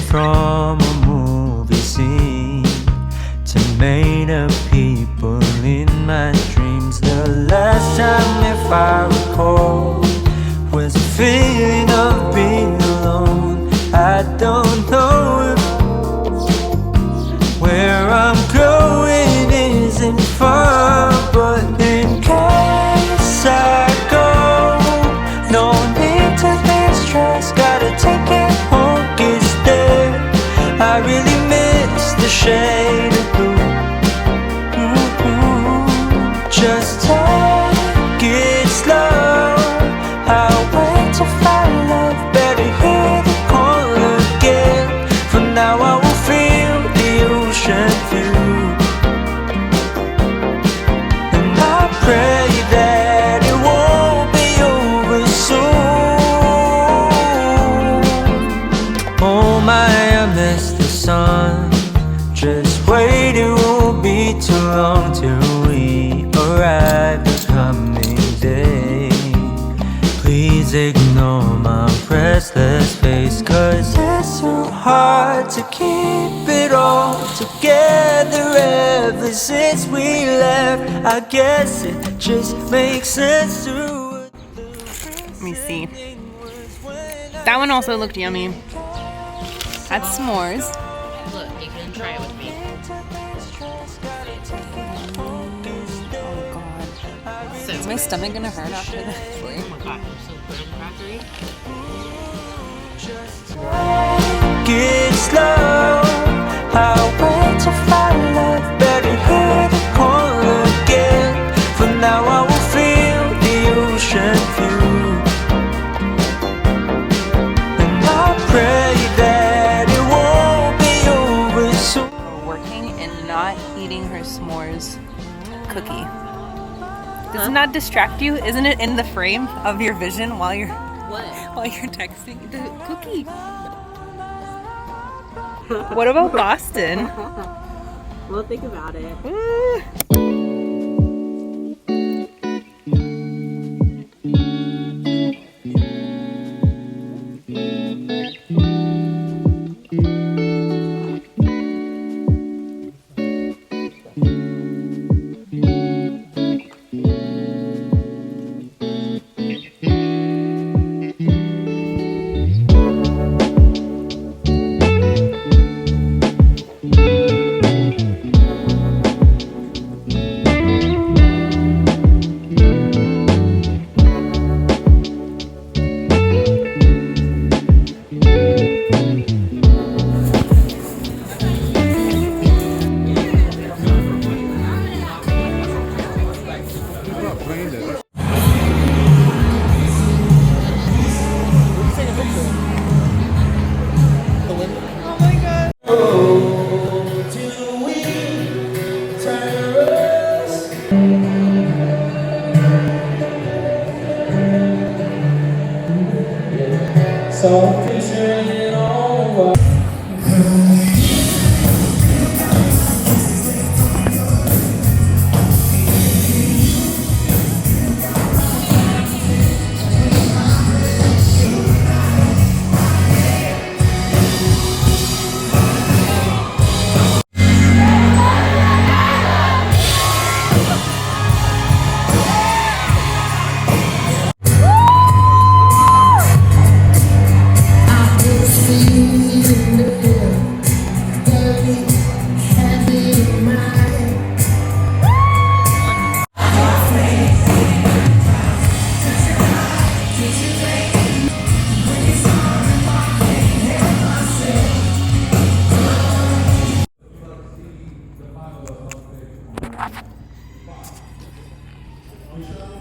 From a movie scene to made up people in my dreams. The last time, if I recall, was a feeling of being alone. I don't know if where I'm going isn't far, but in case I go, no need to be stressed. Gotta take it home. I really miss the shade of blue. Just take it slow. I'll wait to find love. Better hear the call again. For now I will feel the ocean view, and I pray that it won't be over soon. Oh my, I miss the sun. Just wait, it won't be too long till we arrive the coming day. Please ignore my restless face, 'cause it's so hard to keep it all together ever since we left. I guess it just makes sense to. Let me see. That one also looked yummy. That's s'mores. Look, you can try it with me. Oh god. So Is my stomach gonna hurt after this? oh my god, I'm so graham crackery. Get slow. I'll wait to find love. Better hear the call again. For now I will feel the ocean view, and I pray that it won't be over soon. Working and not eating her s'mores cookie. Does it not distract you? Isn't it in the frame of your vision while you're texting the cookie? What about Boston? We'll think about it. So picturing all Bye.